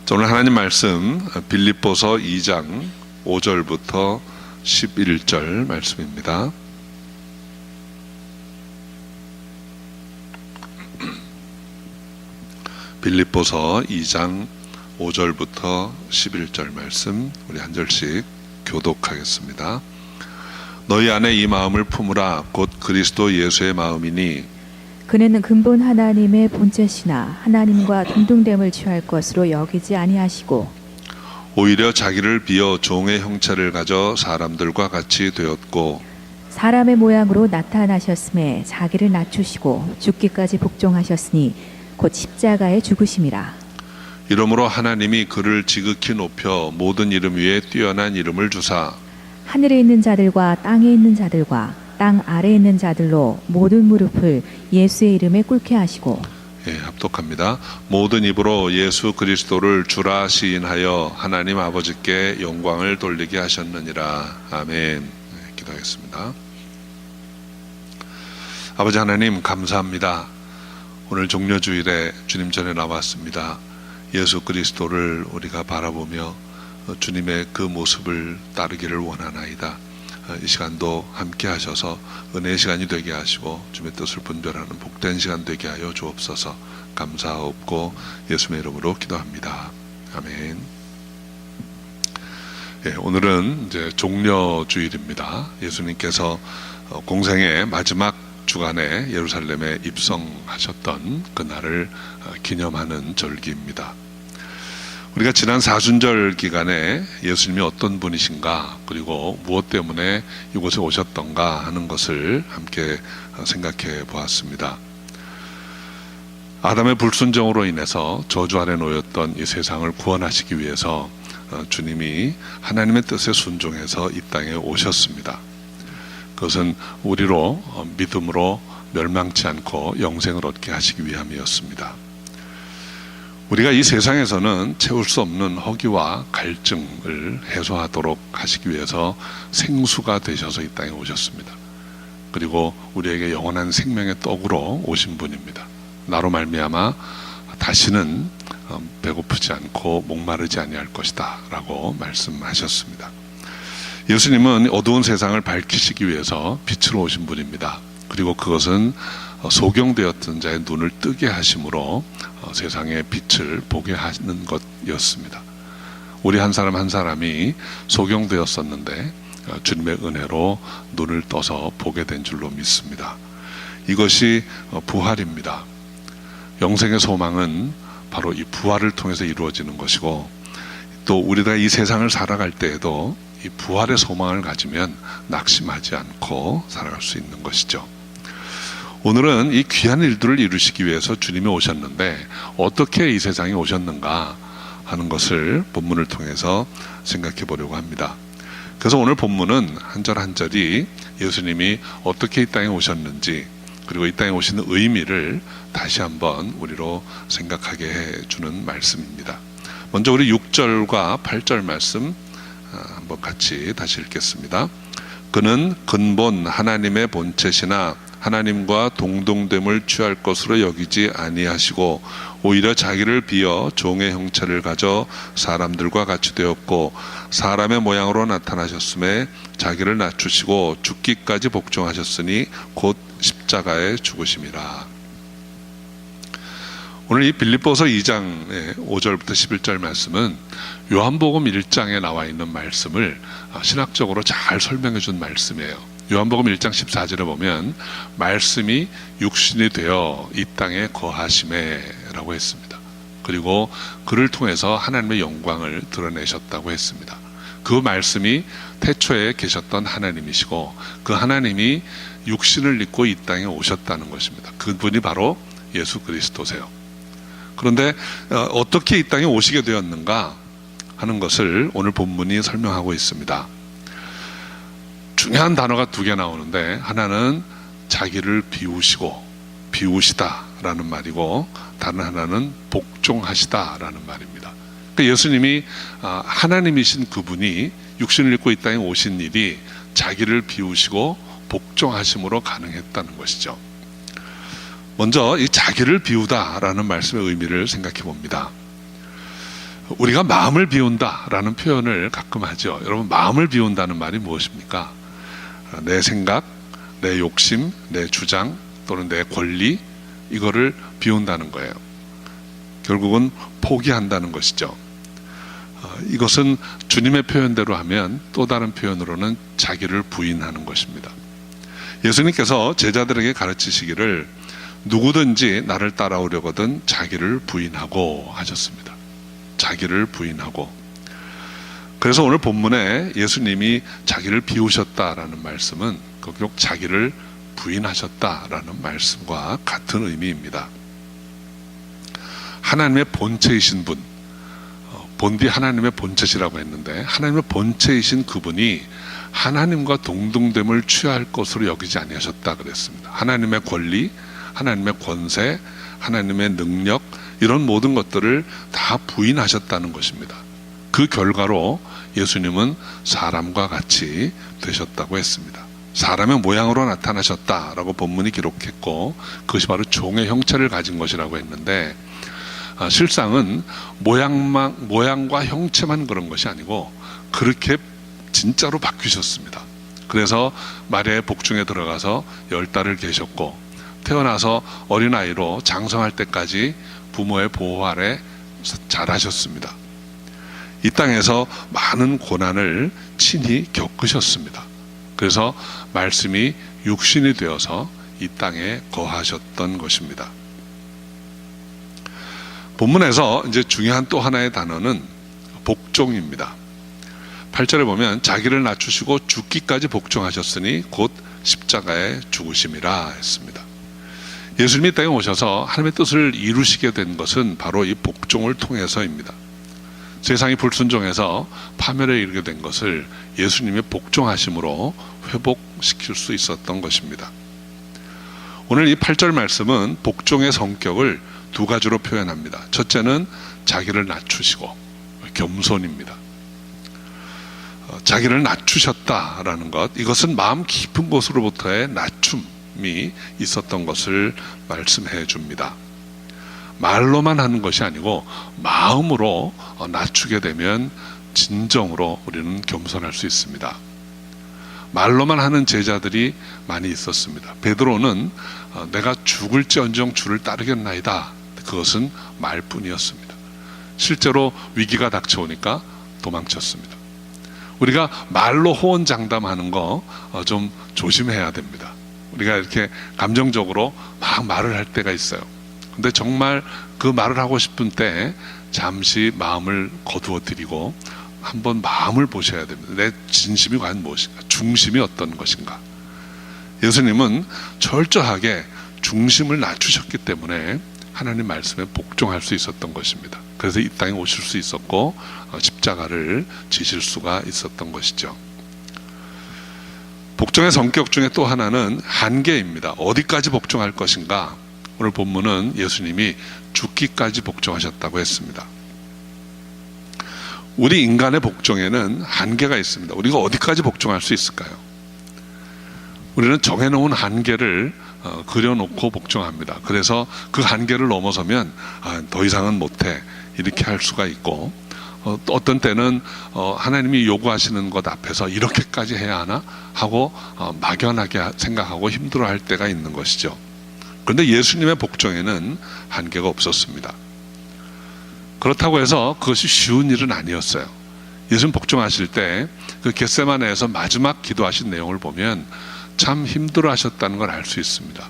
자, 오늘 하나님 말씀 빌립보서 2장 5절부터 11절 말씀입니다. 빌립보서 2장 5절부터 11절 말씀 우리 한 절씩 교독하겠습니다. 너희 안에 이 마음을 품으라. 곧 그리스도 예수의 마음이니 그는 근본 하나님의 본체시나 하나님과 동등됨을 취할 것으로 여기지 아니하시고 오히려 자기를 비어 종의 형체를 가져 사람들과 같이 되었고 사람의 모양으로 나타나셨음에 자기를 낮추시고 죽기까지 복종하셨으니 곧 십자가에 죽으심이라. 이러므로 하나님이 그를 지극히 높여 모든 이름 위에 뛰어난 이름을 주사 하늘에 있는 자들과 땅에 있는 자들과 땅 아래에 있는 자들로 모든 무릎을 예수의 이름에 꿇게 하시고 합독합니다. 모든 입으로 예수 그리스도를 주라 시인하여 하나님 아버지께 영광을 돌리게 하셨느니라. 아멘. 기도하겠습니다. 아버지 하나님 감사합니다. 오늘 종려주일에 주님 전에 나왔습니다. 예수 그리스도를 우리가 바라보며 주님의 그 모습을 따르기를 원하나이다. 이 시간도 함께 하셔서 은혜의 시간이 되게 하시고 주님의 뜻을 분별하는 복된 시간 되게 하여 주옵소서. 감사하옵고 예수의 이름으로 기도합니다. 아멘. 오늘은 이제 종려주일입니다. 예수님께서 공생의 마지막 주간에 예루살렘에 입성하셨던 그날을 기념하는 절기입니다. 우리가 지난 사순절 기간에 예수님이 어떤 분이신가, 그리고 무엇 때문에 이곳에 오셨던가 하는 것을 함께 생각해 보았습니다. 아담의 불순종으로 인해서 저주 아래 놓였던 이 세상을 구원하시기 위해서 주님이 하나님의 뜻에 순종해서 이 땅에 오셨습니다. 그것은 우리로 믿음으로 멸망치 않고 영생을 얻게 하시기 위함이었습니다. 우리가 이 세상에서는 채울 수 없는 허기와 갈증을 해소하도록 하시기 위해서 생수가 되셔서 이 땅에 오셨습니다. 그리고 우리에게 영원한 생명의 떡으로 오신 분입니다. 나로 말미암아 다시는 배고프지 않고 목마르지 아니할 것이다 라고 말씀하셨습니다. 예수님은 어두운 세상을 밝히시기 위해서 빛으로 오신 분입니다. 그리고 그것은 소경되었던 자의 눈을 뜨게 하심으로 세상의 빛을 보게 하는 것이었습니다. 우리 한 사람 한 사람이 소경되었었는데 주님의 은혜로 눈을 떠서 보게 된 줄로 믿습니다. 이것이 부활입니다. 영생의 소망은 바로 이 부활을 통해서 이루어지는 것이고, 또 우리가 이 세상을 살아갈 때에도 이 부활의 소망을 가지면 낙심하지 않고 살아갈 수 있는 것이죠. 오늘은 이 귀한 일들을 이루시기 위해서 주님이 오셨는데 어떻게 이 세상에 오셨는가 하는 것을 본문을 통해서 생각해 보려고 합니다. 그래서 오늘 본문은 한 절 한 절이 예수님이 어떻게 이 땅에 오셨는지, 그리고 이 땅에 오시는 의미를 다시 한번 우리로 생각하게 해주는 말씀입니다. 먼저 우리 6절과 8절 말씀 한번 같이 다시 읽겠습니다. 그는 근본 하나님의 본체시나 하나님과 동등됨을 취할 것으로 여기지 아니하시고 오히려 자기를 비어 종의 형체를 가져 사람들과 같이 되었고 사람의 모양으로 나타나셨음에 자기를 낮추시고 죽기까지 복종하셨으니 곧 십자가에 죽으심이라. 오늘 이 빌립보서 2장의 5절부터 11절 말씀은 요한복음 1장에 나와 있는 말씀을 신학적으로 잘 설명해 준 말씀이에요. 요한복음 1장 14절에 보면 말씀이 육신이 되어 이 땅에 거하심에 라고 했습니다. 그리고 그를 통해서 하나님의 영광을 드러내셨다고 했습니다. 그 말씀이 태초에 계셨던 하나님이시고 그 하나님이 육신을 입고 이 땅에 오셨다는 것입니다. 그분이 바로 예수 그리스도세요. 그런데 어떻게 이 땅에 오시게 되었는가 하는 것을 오늘 본문이 설명하고 있습니다. 중요한 단어가 두 개 나오는데, 하나는 자기를 비우시다 라는 말이고, 다른 하나는 복종하시다 라는 말입니다. 그러니까 예수님이 하나님이신 그분이 육신을 입고 이 땅에 오신 일이 자기를 비우시고 복종하심으로 가능했다는 것이죠. 먼저 이 자기를 비우다라는 말씀의 의미를 생각해 봅니다. 우리가 마음을 비운다라는 표현을 가끔 하죠. 여러분, 마음을 비운다는 말이 무엇입니까? 내 생각, 내 욕심, 내 주장 또는 내 권리, 이거를 비운다는 거예요. 결국은 포기한다는 것이죠. 이것은 주님의 표현대로 하면 또 다른 표현으로는 자기를 부인하는 것입니다. 예수님께서 제자들에게 가르치시기를 누구든지 나를 따라오려거든 자기를 부인하고 하셨습니다. 자기를 부인하고. 그래서 오늘 본문에 예수님이 자기를 비우셨다라는 말씀은 결국 자기를 부인하셨다라는 말씀과 같은 의미입니다. 하나님의 본체이신 분, 본디 하나님의 본체시라고 했는데 하나님의 본체이신 그분이 하나님과 동등됨을 취할 것으로 여기지 아니하셨다 그랬습니다. 하나님의 권리, 하나님의 권세, 하나님의 능력, 이런 모든 것들을 다 부인하셨다는 것입니다. 그 결과로 예수님은 사람과 같이 되셨다고 했습니다. 사람의 모양으로 나타나셨다라고 본문이 기록했고, 그것이 바로 종의 형체를 가진 것이라고 했는데, 실상은 모양과 형체만 그런 것이 아니고 그렇게 진짜로 바뀌셨습니다. 그래서 마리아의 복중에 들어가서 10달을 계셨고, 태어나서 어린아이로 장성할 때까지 부모의 보호 아래 자라셨습니다. 이 땅에서 많은 고난을 친히 겪으셨습니다. 그래서 말씀이 육신이 되어서 이 땅에 거하셨던 것입니다. 본문에서 이제 중요한 또 하나의 단어는 복종입니다. 8절에 보면 자기를 낮추시고 죽기까지 복종하셨으니 곧 십자가에 죽으심이라 했습니다. 예수님이 이 땅에 오셔서 하나님의 뜻을 이루시게 된 것은 바로 이 복종을 통해서입니다. 세상이 불순종해서 파멸에 이르게 된 것을 예수님의 복종하심으로 회복시킬 수 있었던 것입니다. 오늘 이 8절 말씀은 복종의 성격을 두 가지로 표현합니다. 첫째는 자기를 낮추시고 겸손입니다. 자기를 낮추셨다라는 것, 이것은 마음 깊은 곳으로부터의 낮춤이 있었던 것을 말씀해 줍니다. 말로만 하는 것이 아니고 마음으로 낮추게 되면 진정으로 우리는 겸손할 수 있습니다. 말로만 하는 제자들이 많이 있었습니다. 베드로는 내가 죽을지언정 주를 따르겠나이다, 그것은 말뿐이었습니다. 실제로 위기가 닥쳐오니까 도망쳤습니다. 우리가 말로 호언장담하는 거 좀 조심해야 됩니다. 우리가 이렇게 감정적으로 막 말을 할 때가 있어요. 근데 정말 그 말을 하고 싶은 때 잠시 마음을 거두어 드리고 한번 마음을 보셔야 됩니다. 내 진심이 과연 무엇인가? 중심이 어떤 것인가? 예수님은 철저하게 중심을 낮추셨기 때문에 하나님 말씀에 복종할 수 있었던 것입니다. 그래서 이 땅에 오실 수 있었고 십자가를 지실 수가 있었던 것이죠. 복종의 성격 중에 또 하나는 한계입니다. 어디까지 복종할 것인가? 오늘 본문은 예수님이 죽기까지 복종하셨다고 했습니다. 우리 인간의 복종에는 한계가 있습니다. 우리가 어디까지 복종할 수 있을까요? 우리는 정해놓은 한계를 그려놓고 복종합니다. 그래서 그 한계를 넘어서면 더 이상은 못해, 이렇게 할 수가 있고, 어떤 때는 하나님이 요구하시는 것 앞에서 이렇게까지 해야 하나 하고 막연하게 생각하고 힘들어할 때가 있는 것이죠. 그런데 예수님의 복종에는 한계가 없었습니다. 그렇다고 해서 그것이 쉬운 일은 아니었어요. 예수님 복종하실 때 그 겟세마네에서 마지막 기도하신 내용을 보면 참 힘들어 하셨다는 걸 알 수 있습니다.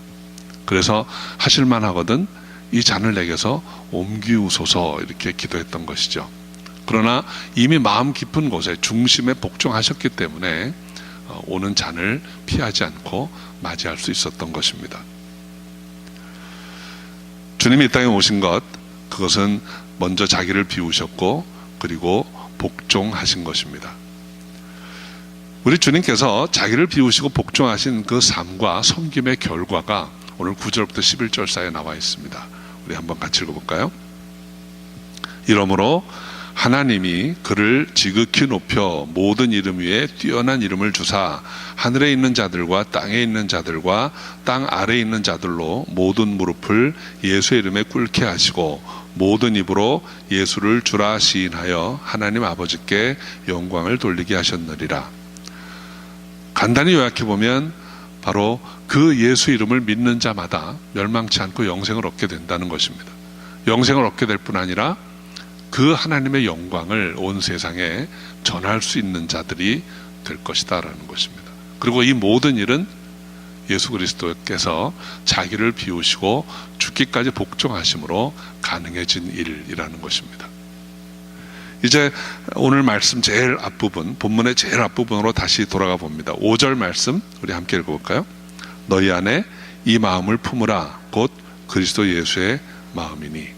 그래서 하실만 하거든 이 잔을 내게서 옮기우소서, 이렇게 기도했던 것이죠. 그러나 이미 마음 깊은 곳에 중심에 복종하셨기 때문에 오는 잔을 피하지 않고 맞이할 수 있었던 것입니다. 주님이 이 땅에 오신 것, 그것은 먼저 자기를 비우셨고 그리고 복종하신 것입니다. 우리 주님께서 자기를 비우시고 복종하신 그 삶과 섬김의 결과가 오늘 9절부터 11절 사이에 나와 있습니다. 우리 한번 같이 읽어볼까요? 이러므로 하나님이 그를 지극히 높여 모든 이름 위에 뛰어난 이름을 주사 하늘에 있는 자들과 땅에 있는 자들과 땅 아래에 있는 자들로 모든 무릎을 예수의 이름에 꿇게 하시고 모든 입으로 예수를 주라 시인하여 하나님 아버지께 영광을 돌리게 하셨느니라. 간단히 요약해 보면 바로 그 예수 이름을 믿는 자마다 멸망치 않고 영생을 얻게 된다는 것입니다. 영생을 얻게 될 뿐 아니라 그 하나님의 영광을 온 세상에 전할 수 있는 자들이 될 것이다라는 것입니다. 그리고 이 모든 일은 예수 그리스도께서 자기를 비우시고 죽기까지 복종하심으로 가능해진 일이라는 것입니다. 이제 오늘 말씀 제일 앞부분, 본문의 제일 앞부분으로 다시 돌아가 봅니다. 5절 말씀 우리 함께 읽어볼까요? 너희 안에 이 마음을 품으라 곧 그리스도 예수의 마음이니.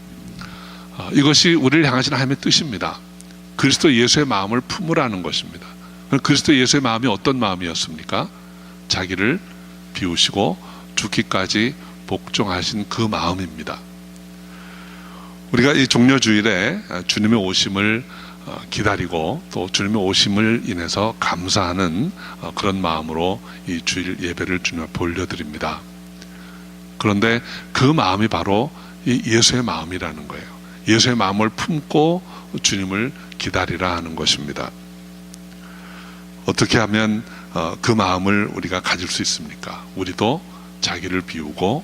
이것이 우리를 향하신 하나님의 뜻입니다. 그리스도 예수의 마음을 품으라는 것입니다. 그리스도 예수의 마음이 어떤 마음이었습니까? 자기를 비우시고 죽기까지 복종하신 그 마음입니다. 우리가 이 종려주일에 주님의 오심을 기다리고 또 주님의 오심을 인해서 감사하는 그런 마음으로 이 주일 예배를 주님 앞에 올려드립니다. 그런데 그 마음이 바로 이 예수의 마음이라는 거예요. 예수의 마음을 품고 주님을 기다리라 하는 것입니다. 어떻게 하면 그 마음을 우리가 가질 수 있습니까? 우리도 자기를 비우고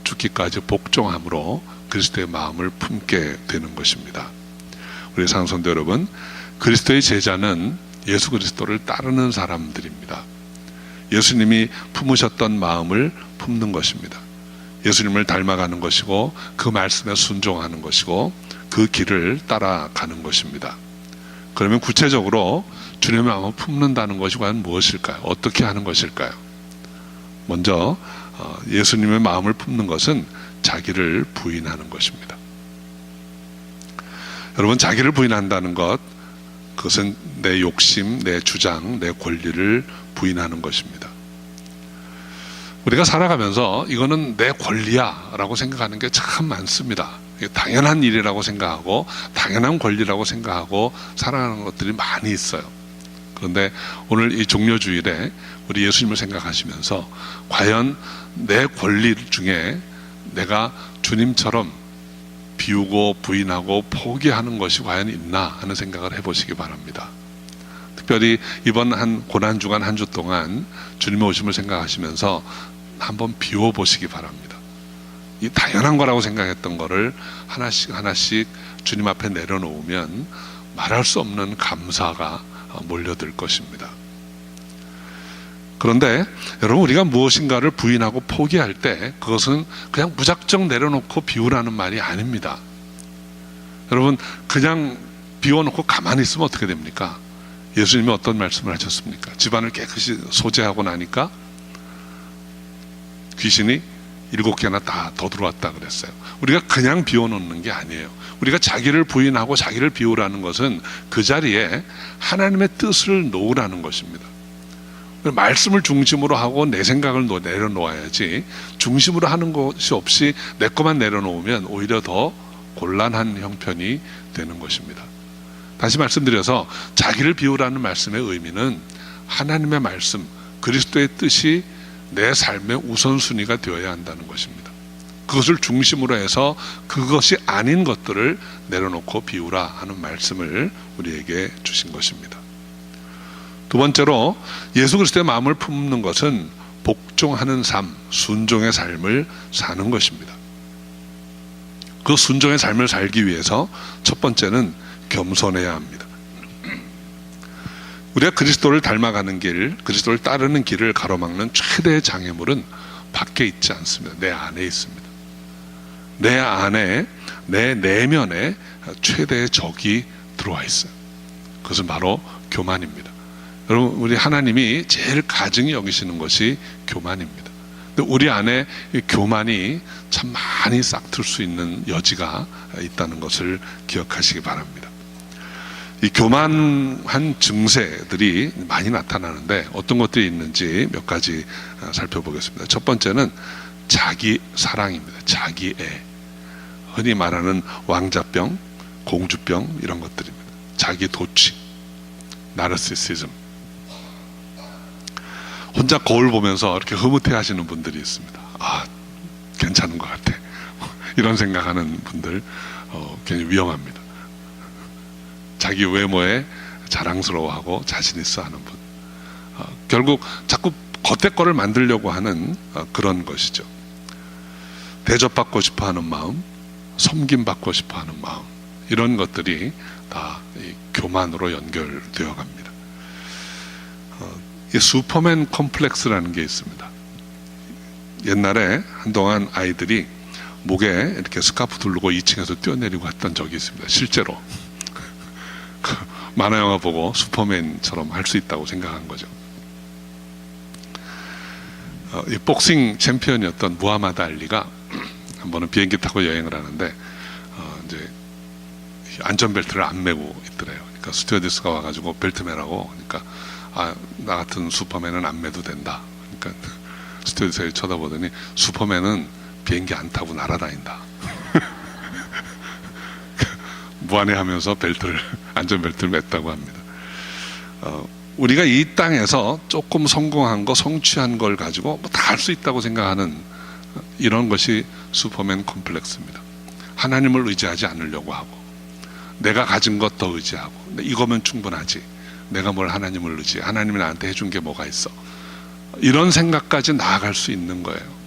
죽기까지 복종함으로 그리스도의 마음을 품게 되는 것입니다. 우리 상성도 여러분, 그리스도의 제자는 예수 그리스도를 따르는 사람들입니다. 예수님이 품으셨던 마음을 품는 것입니다. 예수님을 닮아가는 것이고 그 말씀에 순종하는 것이고 그 길을 따라가는 것입니다. 그러면 구체적으로 주님의 마음을 품는다는 것이 과연 무엇일까요? 어떻게 하는 것일까요? 먼저 예수님의 마음을 품는 것은 자기를 부인하는 것입니다. 여러분, 자기를 부인한다는 것, 그것은 내 욕심, 내 주장, 내 권리를 부인하는 것입니다. 우리가 살아가면서 이거는 내 권리야 라고 생각하는 게 참 많습니다. 당연한 일이라고 생각하고 당연한 권리라고 생각하고 살아가는 것들이 많이 있어요. 그런데 오늘 이 종려주일에 우리 예수님을 생각하시면서 과연 내 권리 중에 내가 주님처럼 비우고 부인하고 포기하는 것이 과연 있나 하는 생각을 해보시기 바랍니다. 특별히 이번 한 고난주간 한 주 동안 주님의 오심을 생각하시면서 한번 비워보시기 바랍니다. 이 당연한 거라고 생각했던 거를 하나씩 하나씩 주님 앞에 내려놓으면 말할 수 없는 감사가 몰려들 것입니다. 그런데 여러분, 우리가 무엇인가를 부인하고 포기할 때 그것은 그냥 무작정 내려놓고 비우라는 말이 아닙니다. 여러분, 그냥 비워놓고 가만히 있으면 어떻게 됩니까? 예수님이 어떤 말씀을 하셨습니까? 집안을 깨끗이 소재하고 나니까 귀신이 7개나 다 더 들어왔다 그랬어요. 우리가 그냥 비워놓는 게 아니에요. 우리가 자기를 부인하고 자기를 비우라는 것은 그 자리에 하나님의 뜻을 놓으라는 것입니다. 말씀을 중심으로 하고 내 생각을 내려놓아야지, 중심으로 하는 것이 없이 내 것만 내려놓으면 오히려 더 곤란한 형편이 되는 것입니다. 다시 말씀드려서 자기를 비우라는 말씀의 의미는 하나님의 말씀, 그리스도의 뜻이 내 삶의 우선순위가 되어야 한다는 것입니다. 그것을 중심으로 해서 그것이 아닌 것들을 내려놓고 비우라 하는 말씀을 우리에게 주신 것입니다. 두 번째로 예수 그리스도의 마음을 품는 것은 복종하는 삶, 순종의 삶을 사는 것입니다. 그 순종의 삶을 살기 위해서 첫 번째는 겸손해야 합니다. 우리가 그리스도를 닮아가는 길, 그리스도를 따르는 길을 가로막는 최대의 장애물은 밖에 있지 않습니다. 내 안에 있습니다. 내 안에, 내 내면에 최대의 적이 들어와 있어요. 그것은 바로 교만입니다. 여러분, 우리 하나님이 제일 가증히 여기시는 것이 교만입니다. 근데 우리 안에 이 교만이 참 많이 싹틀 수 있는 여지가 있다는 것을 기억하시기 바랍니다. 이 교만한 증세들이 많이 나타나는데 어떤 것들이 있는지 몇 가지 살펴보겠습니다. 첫 번째는 자기 사랑입니다. 자기애. 흔히 말하는 왕자병, 공주병 이런 것들입니다. 자기 도취, 나르시시즘. 혼자 거울 보면서 이렇게 흐뭇해 하시는 분들이 있습니다. 아, 괜찮은 것 같아. 이런 생각하는 분들 굉장히 위험합니다. 자기 외모에 자랑스러워하고 자신 있어 하는 분. 결국 자꾸 겉에 거를 만들려고 하는 그런 것이죠. 대접받고 싶어 하는 마음, 섬김받고 싶어 하는 마음, 이런 것들이 다 이 교만으로 연결되어 갑니다. 이 슈퍼맨 컴플렉스라는 게 있습니다. 옛날에 한동안 아이들이 목에 이렇게 스카프 두르고 2층에서 뛰어내리고 했던 적이 있습니다. 실제로. 만화 영화 보고 슈퍼맨처럼 할 수 있다고 생각한 거죠. 이 복싱 챔피언이었던 무하마드 알리가 한 번은 비행기 타고 여행을 하는데 이제 안전벨트를 안 매고 있더래요. 그러니까 스튜어디스가 와가지고 벨트 매라고. 그러니까 나 같은 슈퍼맨은 안 매도 된다. 그러니까 스튜어디스가 쳐다보더니 슈퍼맨은 비행기 안 타고 날아다닌다. 무안해하면서 안전벨트를 맸다고 합니다. 우리가 이 땅에서 조금 성공한 거, 성취한 걸 가지고 다 할 수 있다고 생각하는 이런 것이 슈퍼맨 컴플렉스입니다. 하나님을 의지하지 않으려고 하고, 내가 가진 것 더 의지하고, 이거면 충분하지. 내가 뭘 하나님을 의지해. 하나님이 나한테 해준 게 뭐가 있어. 이런 생각까지 나아갈 수 있는 거예요.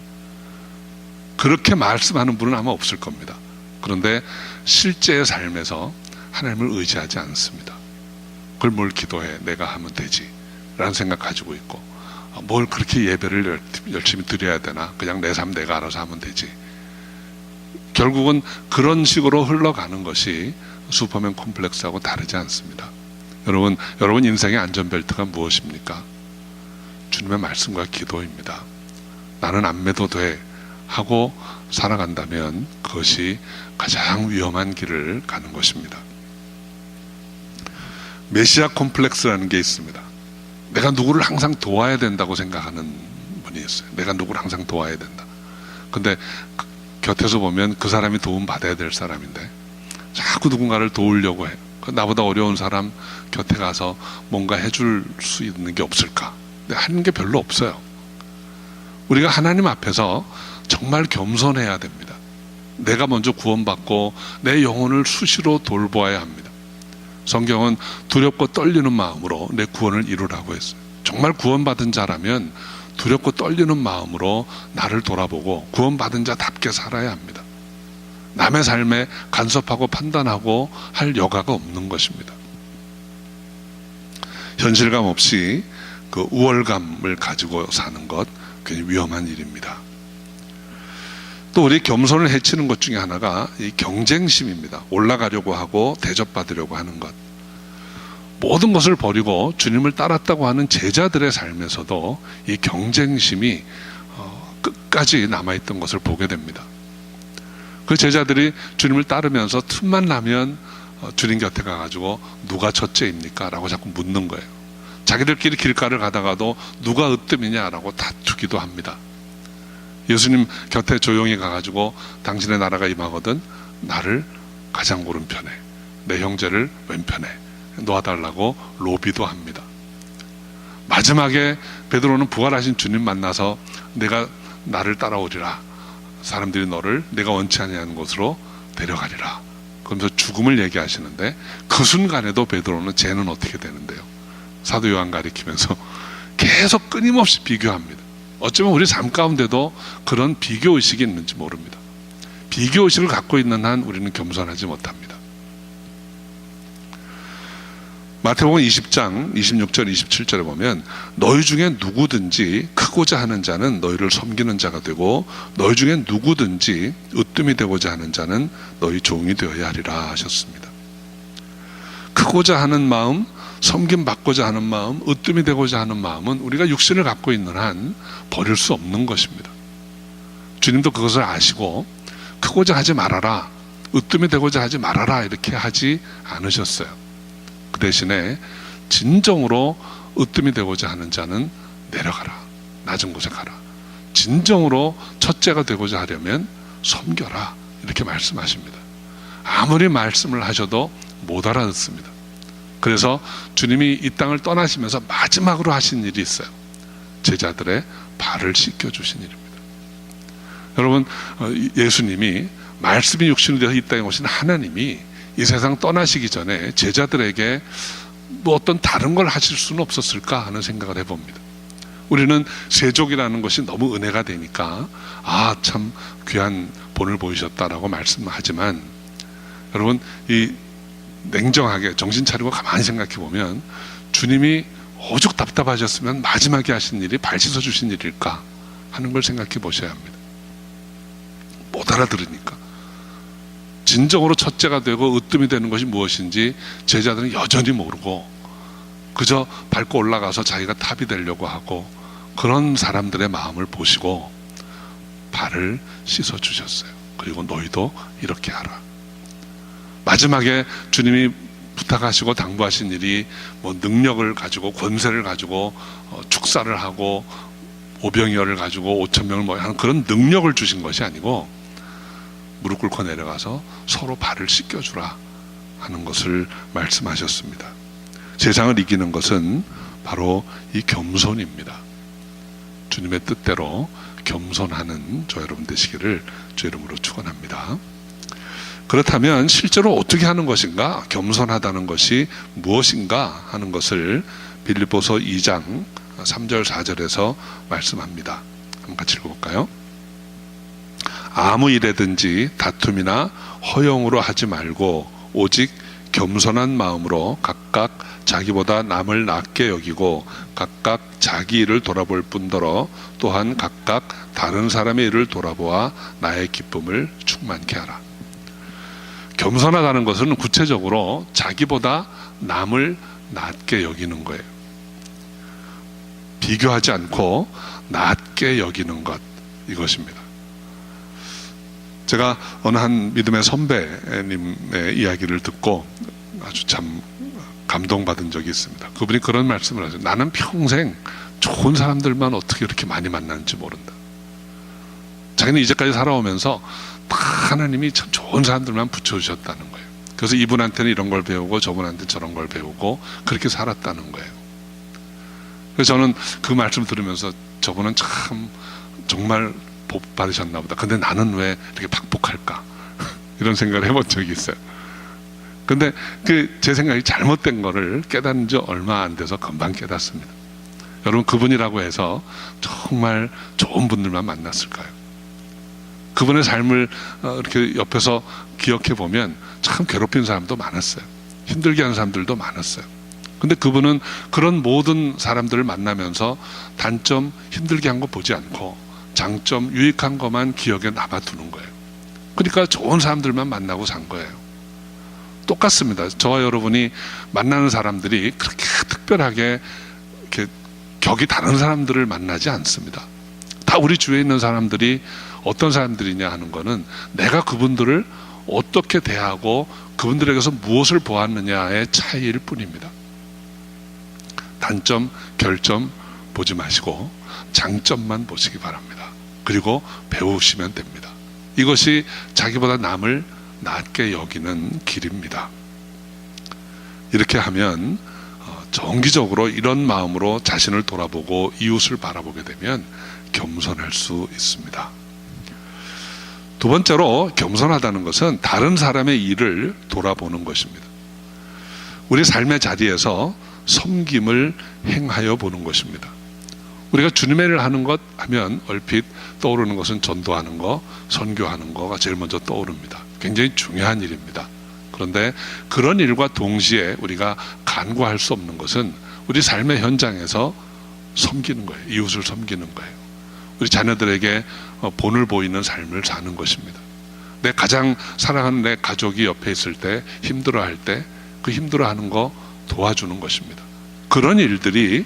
그렇게 말씀하는 분은 아마 없을 겁니다. 그런데 실제의 삶에서 하나님을 의지하지 않습니다. 그걸 뭘 기도해. 내가 하면 되지. 라는 생각 가지고 있고, 뭘 그렇게 예배를 열심히 드려야 되나. 그냥 내 삶 내가 알아서 하면 되지. 결국은 그런 식으로 흘러가는 것이 슈퍼맨 콤플렉스하고 다르지 않습니다. 여러분 인생의 안전벨트가 무엇입니까? 주님의 말씀과 기도입니다. 나는 안 매도 돼 하고 살아간다면 그것이 가장 위험한 길을 가는 것입니다. 메시아 콤플렉스라는 게 있습니다. 내가 누구를 항상 도와야 된다고 생각하는 분이 있어요. 내가 누구를 항상 도와야 된다. 근데 곁에서 보면 그 사람이 도움 받아야 될 사람인데 자꾸 누군가를 도우려고 해요. 나보다 어려운 사람 곁에 가서 뭔가 해줄 수 있는 게 없을까? 근데 하는 게 별로 없어요. 우리가 하나님 앞에서 정말 겸손해야 됩니다. 내가 먼저 구원받고 내 영혼을 수시로 돌보아야 합니다. 성경은 두렵고 떨리는 마음으로 내 구원을 이루라고 했어요. 정말 구원받은 자라면 두렵고 떨리는 마음으로 나를 돌아보고 구원받은 자답게 살아야 합니다. 남의 삶에 간섭하고 판단하고 할 여가가 없는 것입니다. 현실감 없이 그 우월감을 가지고 사는 것 굉장히 위험한 일입니다. 또 우리 겸손을 해치는 것 중에 하나가 이 경쟁심입니다. 올라가려고 하고 대접받으려고 하는 것. 모든 것을 버리고 주님을 따랐다고 하는 제자들의 삶에서도 이 경쟁심이 끝까지 남아있던 것을 보게 됩니다. 그 제자들이 주님을 따르면서 틈만 나면 주님 곁에 가가지고 누가 첫째입니까? 라고 자꾸 묻는 거예요. 자기들끼리 길가를 가다가도 누가 으뜸이냐라고 다투기도 합니다. 예수님 곁에 조용히 가가지고 당신의 나라가 임하거든 나를 가장 오른편에, 내 형제를 왼편에 놓아달라고 로비도 합니다. 마지막에 베드로는 부활하신 주님 만나서 내가 나를 따라오리라. 사람들이 너를 내가 원치 아니하는 곳으로 데려가리라. 그러면서 죽음을 얘기하시는데 그 순간에도 베드로는 쟤는 어떻게 되는데요? 사도 요한 가리키면서 계속 끊임없이 비교합니다. 어쩌면 우리 삶 가운데도 그런 비교의식이 있는지 모릅니다. 비교의식을 갖고 있는 한 우리는 겸손하지 못합니다. 마태복음 20장 26절 27절에 보면 너희 중에 누구든지 크고자 하는 자는 너희를 섬기는 자가 되고 너희 중에 누구든지 으뜸이 되고자 하는 자는 너희 종이 되어야 하리라 하셨습니다. 크고자 하는 마음, 섬김받고자 하는 마음, 으뜸이 되고자 하는 마음은 우리가 육신을 갖고 있는 한 버릴 수 없는 것입니다. 주님도 그것을 아시고 크고자 하지 말아라, 으뜸이 되고자 하지 말아라 이렇게 하지 않으셨어요. 그 대신에 진정으로 으뜸이 되고자 하는 자는 내려가라, 낮은 곳에 가라. 진정으로 첫째가 되고자 하려면 섬겨라 이렇게 말씀하십니다. 아무리 말씀을 하셔도 못 알아듣습니다. 그래서 주님이 이 땅을 떠나시면서 마지막으로 하신 일이 있어요. 제자들의 발을 씻겨주신 일입니다. 여러분, 예수님이 말씀이 육신이 되어 이 땅에 오신 하나님이 이 세상 떠나시기 전에 제자들에게 뭐 어떤 다른 걸 하실 수는 없었을까 하는 생각을 해봅니다. 우리는 세족이라는 것이 너무 은혜가 되니까 참 귀한 본을 보이셨다라고 말씀하지만, 여러분 이 냉정하게 정신 차리고 가만히 생각해 보면 주님이 오죽 답답하셨으면 마지막에 하신 일이 발 씻어 주신 일일까 하는 걸 생각해 보셔야 합니다. 못 알아들으니까. 진정으로 첫째가 되고 으뜸이 되는 것이 무엇인지 제자들은 여전히 모르고 그저 밟고 올라가서 자기가 탑이 되려고 하고, 그런 사람들의 마음을 보시고 발을 씻어 주셨어요. 그리고 너희도 이렇게 하라. 마지막에 주님이 부탁하시고 당부하신 일이 뭐 능력을 가지고 권세를 가지고 축사를 하고 오병이어를 가지고 5,000명을 뭐 하는 그런 능력을 주신 것이 아니고, 무릎 꿇고 내려가서 서로 발을 씻겨주라 하는 것을 말씀하셨습니다. 세상을 이기는 것은 바로 이 겸손입니다. 주님의 뜻대로 겸손하는 저 여러분 되시기를 주 이름으로 축원합니다. 그렇다면 실제로 어떻게 하는 것인가, 겸손하다는 것이 무엇인가 하는 것을 빌립보서 2장 3절 4절에서 말씀합니다. 한번 같이 읽어볼까요? 아무 일에든지 다툼이나 허용으로 하지 말고 오직 겸손한 마음으로 각각 자기보다 남을 낮게 여기고 각각 자기 일을 돌아볼 뿐더러 또한 각각 다른 사람의 일을 돌아보아 나의 기쁨을 충만케 하라. 겸손하다는 것은 구체적으로 자기보다 남을 낮게 여기는 거예요. 비교하지 않고 낮게 여기는 것, 이것입니다. 제가 어느 한 믿음의 선배님의 이야기를 듣고 아주 참 감동받은 적이 있습니다. 그분이 그런 말씀을 하세요. 나는 평생 좋은 사람들만 어떻게 이렇게 많이 만났는지 모른다. 자기는 이제까지 살아오면서 다 하나님이 참 좋은 사람들만 붙여주셨다는 거예요. 그래서 이분한테는 이런 걸 배우고 저분한테는 저런 걸 배우고 그렇게 살았다는 거예요. 그래서 저는 그 말씀 들으면서 저분은 참 정말 복 받으셨나 보다. 근데 나는 왜 이렇게 박복할까? 이런 생각을 해본 적이 있어요. 근데 제 생각이 잘못된 거를 깨달은 지 얼마 안 돼서 금방 깨닫습니다. 여러분, 그분이라고 해서 정말 좋은 분들만 만났을까요? 그분의 삶을 이렇게 옆에서 기억해 보면 참 괴롭힌 사람도 많았어요. 힘들게 하는 사람들도 많았어요. 근데 그분은 그런 모든 사람들을 만나면서 단점, 힘들게 한 거 보지 않고 장점, 유익한 것만 기억에 남아두는 거예요. 그러니까 좋은 사람들만 만나고 산 거예요. 똑같습니다. 저와 여러분이 만나는 사람들이 그렇게 특별하게 이렇게 격이 다른 사람들을 만나지 않습니다. 다 우리 주위에 있는 사람들이 어떤 사람들이냐 하는 거는 내가 그분들을 어떻게 대하고 그분들에게서 무엇을 보았느냐의 차이일 뿐입니다. 단점, 결점 보지 마시고 장점만 보시기 바랍니다. 그리고 배우시면 됩니다. 이것이 자기보다 남을 낮게 여기는 길입니다. 이렇게 하면 정기적으로 이런 마음으로 자신을 돌아보고 이웃을 바라보게 되면 겸손할 수 있습니다. 두 번째로 겸손하다는 것은 다른 사람의 일을 돌아보는 것입니다. 우리 삶의 자리에서 섬김을 행하여 보는 것입니다. 우리가 주님의 일을 하는 것 하면 얼핏 떠오르는 것은 전도하는 거, 선교하는 거가 제일 먼저 떠오릅니다. 굉장히 중요한 일입니다. 그런데 그런 일과 동시에 우리가 간과할 수 없는 것은 우리 삶의 현장에서 섬기는 거예요. 이웃을 섬기는 거예요. 우리 자녀들에게 본을 보이는 삶을 사는 것입니다. 내 가장 사랑하는 내 가족이 옆에 있을 때, 힘들어할 때 그 힘들어하는 거 도와주는 것입니다. 그런 일들이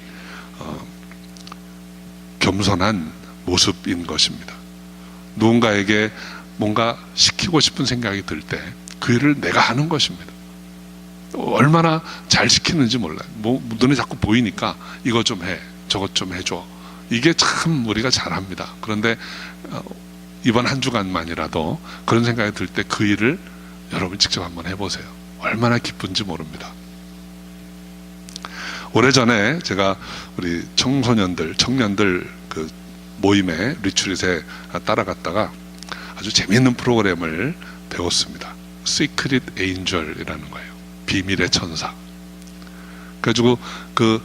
겸손한 모습인 것입니다. 누군가에게 뭔가 시키고 싶은 생각이 들 때 그 일을 내가 하는 것입니다. 얼마나 잘 시키는지 몰라요. 눈에 자꾸 보이니까 이거 좀 해, 저것 좀 해줘. 이게 참 우리가 잘합니다. 그런데 이번 한 주간만이라도 그런 생각이 들 때 그 일을 여러분 직접 한번 해보세요. 얼마나 기쁜지 모릅니다. 오래전에 제가 우리 청년들 그 모임에 리트릿에 따라갔다가 아주 아주 재미있는 프로그램을 배웠습니다. Secret Angel이라는 거예요. 비밀의 천사. 그래가지고 그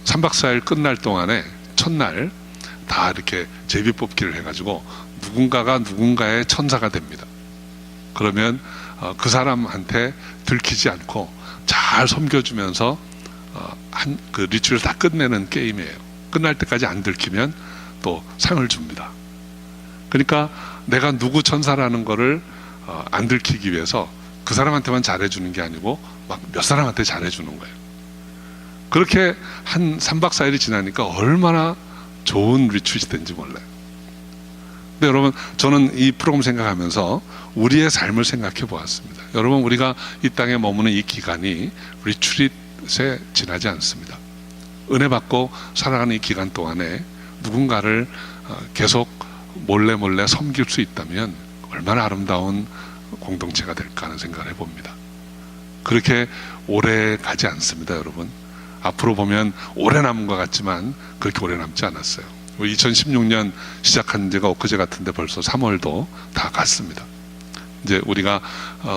3박 4일 끝날 동안에 첫날 다 이렇게 제비뽑기를 해가지고 누군가가 누군가의 천사가 됩니다. 그러면 그 사람한테 들키지 않고 잘 섬겨주면서 그 리추를 다 끝내는 게임이에요. 끝날 때까지 안 들키면 또 상을 줍니다. 그러니까 내가 누구 천사라는 거를 안 들키기 위해서 그 사람한테만 잘해주는 게 아니고 막 몇 사람한테 잘해주는 거예요. 그렇게 한 3박 4일이 지나니까 얼마나 좋은 리트릿이 된지 몰라요. 근데 여러분, 저는 이 프로그램 생각하면서 우리의 삶을 생각해 보았습니다. 여러분, 우리가 이 땅에 머무는 이 기간이 리트릿에 지나지 않습니다. 은혜 받고 살아가는 이 기간 동안에 누군가를 계속 몰래 섬길 수 있다면 얼마나 아름다운 공동체가 될까 하는 생각을 해봅니다. 그렇게 오래 가지 않습니다, 여러분. 앞으로 보면 오래 남은 것 같지만 그렇게 오래 남지 않았어요. 2016년 시작한 지가 엊그제 같은데 벌써 3월도 다 갔습니다. 이제 우리가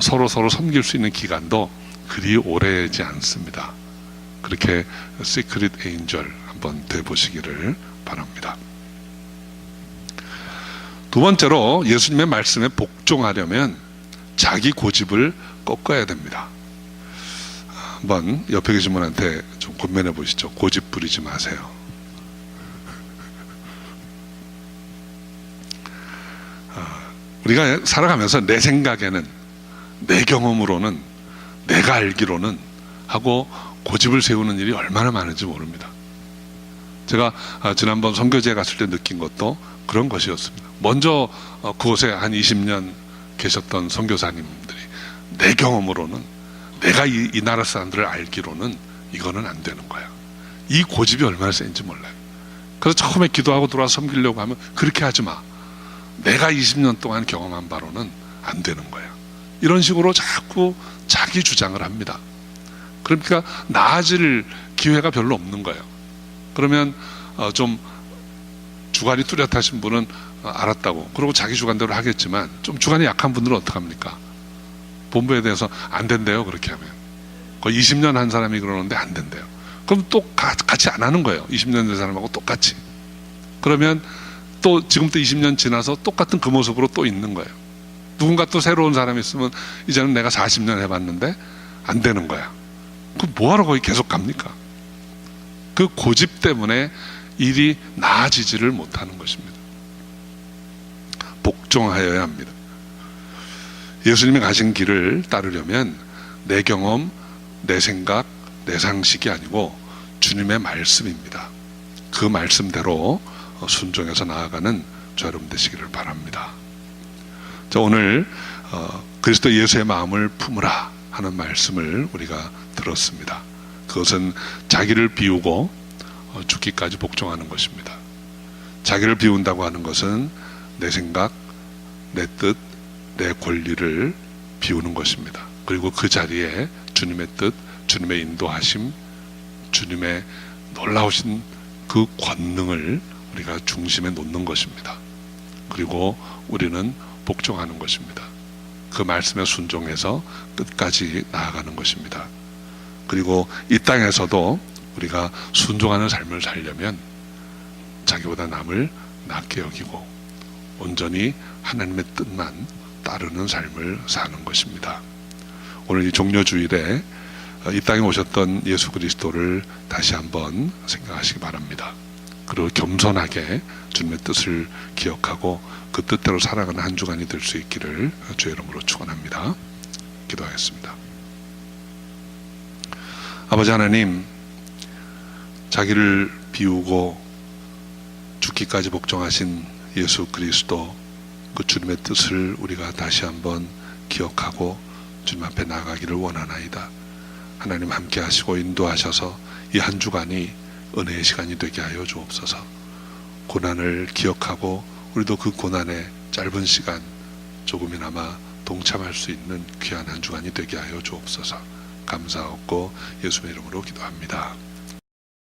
서로 섬길 수 있는 기간도 그리 오래지 않습니다. 그렇게 시크릿 에인절 한번 돼보시기를 바랍니다. 두 번째로 예수님의 말씀에 복종하려면 자기 고집을 꺾어야 됩니다. 한번 옆에 계신 분한테 좀 권면해 보시죠. 고집 부리지 마세요. 우리가 살아가면서 내 생각에는, 내 경험으로는, 내가 알기로는 하고 고집을 세우는 일이 얼마나 많은지 모릅니다. 제가 지난번 선교제에 갔을 때 느낀 것도 그런 것이었습니다. 먼저 그곳에 한 20년 계셨던 선교사님들이 내 경험으로는, 내가 이 나라 사람들을 알기로는 이거는 안 되는 거야. 이 고집이 얼마나 센지 몰라요. 그래서 처음에 기도하고 들어와서 섬기려고 하면 그렇게 하지 마. 내가 20년 동안 경험한 바로는 안 되는 거야. 이런 식으로 자꾸 자기 주장을 합니다. 그러니까 나아질 기회가 별로 없는 거예요. 그러면 좀 주관이 뚜렷하신 분은 알았다고 그러고 자기 주관대로 하겠지만, 좀 주관이 약한 분들은 어떡합니까? 본부에 대해서 안 된대요. 그렇게 하면 거의 20년 한 사람이 그러는데 안 된대요. 그럼 또 같이 안 하는 거예요. 20년 된 사람하고 똑같이. 그러면 또 지금부터 20년 지나서 똑같은 그 모습으로 또 있는 거예요. 누군가 또 새로운 사람이 있으면 이제는 내가 40년 해봤는데 안 되는 거야. 그 뭐하러 거기 계속 갑니까? 그 고집 때문에 일이 나아지지를 못하는 것입니다. 복종하여야 합니다. 예수님이 가신 길을 따르려면 내 경험, 내 생각, 내 상식이 아니고 주님의 말씀입니다. 그 말씀대로 순종해서 나아가는 저 여러분 되시기를 바랍니다. 자, 오늘 그리스도 예수의 마음을 품으라 하는 말씀을 우리가 들었습니다. 그것은 자기를 비우고 죽기까지 복종하는 것입니다. 자기를 비운다고 하는 것은 내 생각, 내 뜻, 내 권리를 비우는 것입니다. 그리고 그 자리에 주님의 뜻, 주님의 인도하심, 주님의 놀라우신 그 권능을 우리가 중심에 놓는 것입니다. 그리고 우리는 복종하는 것입니다. 그 말씀에 순종해서 끝까지 나아가는 것입니다. 그리고 이 땅에서도 우리가 순종하는 삶을 살려면 자기보다 남을 낮게 여기고 온전히 하나님의 뜻만 따르는 삶을 사는 것입니다. 오늘 이 종려주일에 이 땅에 오셨던 예수 그리스도를 다시 한번 생각하시기 바랍니다. 그리고 겸손하게 주님의 뜻을 기억하고 그 뜻대로 살아가는 한 주간이 될 수 있기를 주의 이름으로 축원합니다. 기도하겠습니다. 아버지 하나님, 자기를 비우고 죽기까지 복종하신 예수 그리스도, 그 주님의 뜻을 우리가 다시 한번 기억하고 주님 앞에 나가기를 원하나이다. 하나님 함께 하시고 인도하셔서 이 한 주간이 은혜의 시간이 되게 하여 주옵소서. 고난을 기억하고 우리도 그 고난의 짧은 시간 조금이나마 동참할 수 있는 귀한 한 주간이 되게 하여 주옵소서. 감사하고 예수의 이름으로 기도합니다.